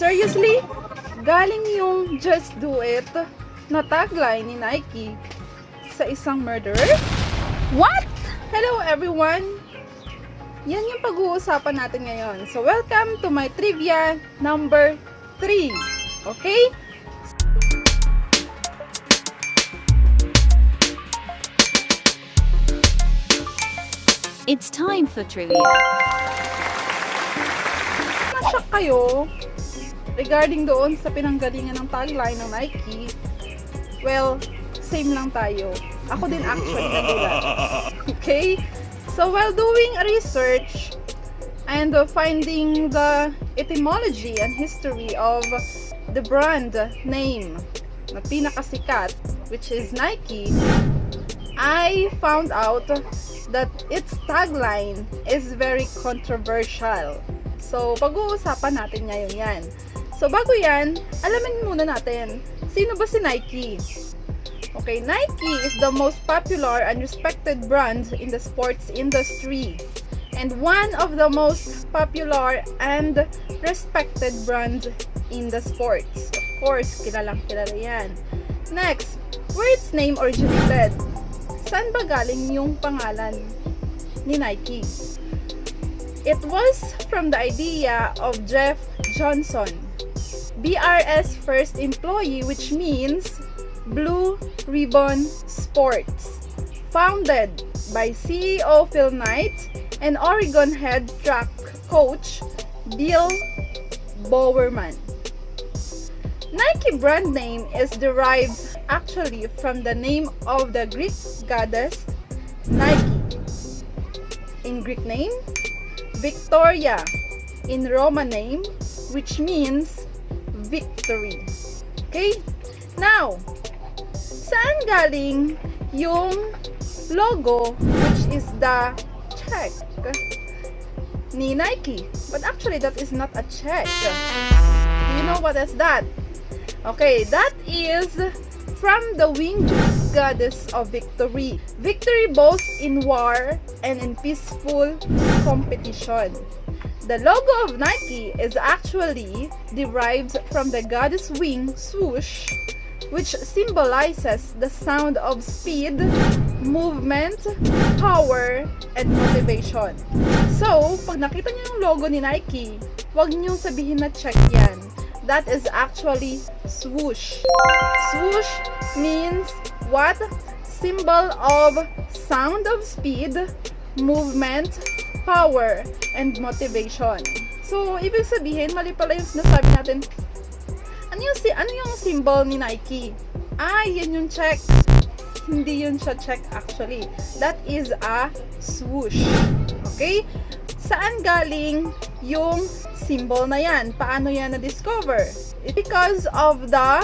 Seriously? Galing yung just do it na tagline ni Nike sa isang murderer? What? Hello everyone! Yan yung pag-uusapan natin ngayon. So welcome to my trivia number 3. Okay? It's time for trivia. Na-shock kayo regarding doon sa pinanggalingan ng tagline ng Nike. Well, same lang tayo. Ako din actually nagulat. Okay? So while doing a research and finding the etymology and history of the brand name na pinakasikat, which is Nike, I found out that its tagline is very controversial. So, pag-uusapan natin ngayon yan. So, bago yan, alamin muna natin, sino ba si Nike? Okay, Nike is the most popular and respected brand in the sports industry. And one of the most popular and respected brand in the sports. Of course, kilalang kilala yan. Next, where its name originated? Saan ba galing yung pangalan ni Nike? It was from the idea of Jeff Johnson, BR's first employee, which means Blue Ribbon Sports, founded by CEO Phil Knight and Oregon head track coach Bill Bowerman. Nike brand name is derived actually from the name of the Greek goddess Nike. In Greek name, Victoria. In Roman name, which means victory. Okay? Now, saan galing yung logo, which is the check ni Nike? But actually, that is not a check. Do you know what is that? Okay, that is from the winged goddess of victory. Victory both in war and in peaceful competition. The logo of Nike is actually derived from the goddess wing, swoosh, which symbolizes the sound of speed, movement, power, and motivation. So, pag nakita niyo yung logo ni Nike, huwag niyong sabihin na check yan. That is actually swoosh. Swoosh means what? Symbol of sound of speed, movement, power, and motivation. So, ibig sabihin, mali pala yung sinasabi natin. Ano yung symbol ni Nike? Yan yung check. Hindi yun siya check actually. That is a swoosh. Okay? Saan galing yung symbol na yan? Paano yan na-discover? It's because of the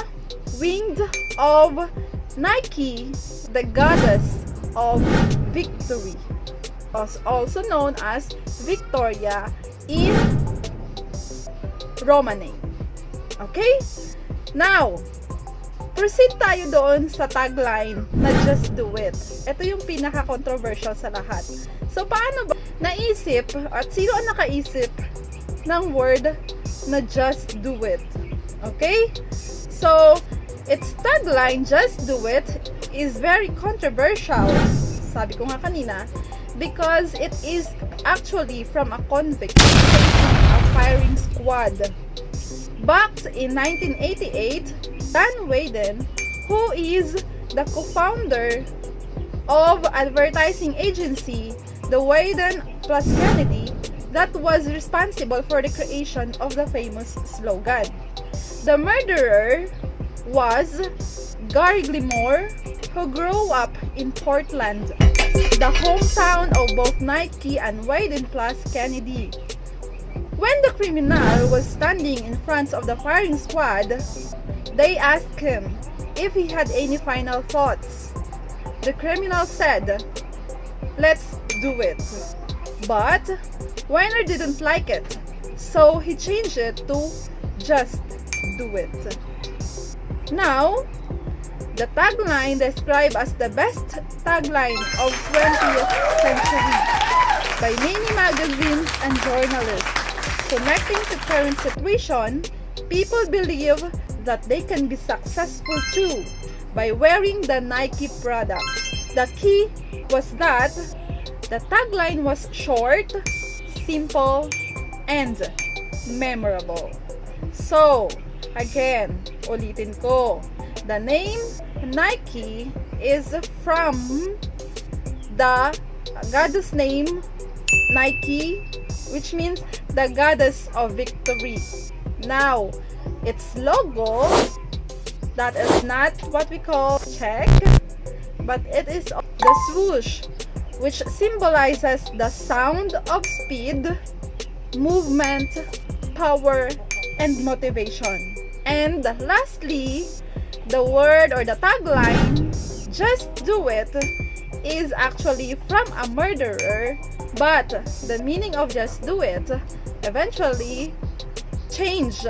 winged of Nike, the goddess of victory, also known as Victoria in Roman name. Okay? Now, proceed tayo doon sa tagline na just do it. Ito yung pinaka-controversial sa lahat. So, paano ba naisip at sino ang nakaisip ng word na just do it? Okay? So, its tagline, just do it, is very controversial. Sabi ko nga kanina, because it is actually from a convict, a firing squad. Back in 1988, Wieden, who is the co-founder of advertising agency, the Wirden+Kennedy, that was responsible for the creation of the famous slogan. The murderer was Gary Gilmore, who grew up in Portland, the hometown of both Nike and Wirden+Kennedy. When the criminal was standing in front of the firing squad, they asked him if he had any final thoughts. The criminal said, "Let's do it." But Weiner didn't like it, so he changed it to "Just do it." Now, the tagline described as the best tagline of 20th century by many magazines and journalists, connecting to current situation People believe that they can be successful too by wearing the Nike products. The key was that the tagline was short, simple, and memorable. So, again, ulitin ko. The name Nike is from the goddess name Nike, which means the goddess of victory. Now, its logo, that is not what we call check, but it is the swoosh, which symbolizes the sound of speed, movement, power, and motivation. And lastly, the word or the tagline, "Just do it," is actually from a murderer, but the meaning of "just do it" eventually changed,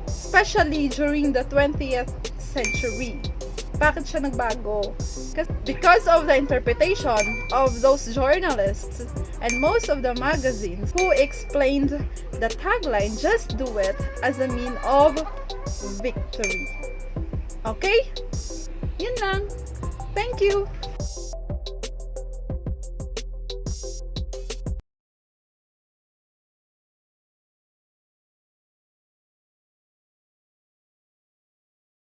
especially during the 20th century. Bakit siya nagbago? Because of the interpretation of those journalists and most of the magazines who explained the tagline "just do it" as a mean of victory. Okay? Yun lang. Thank you!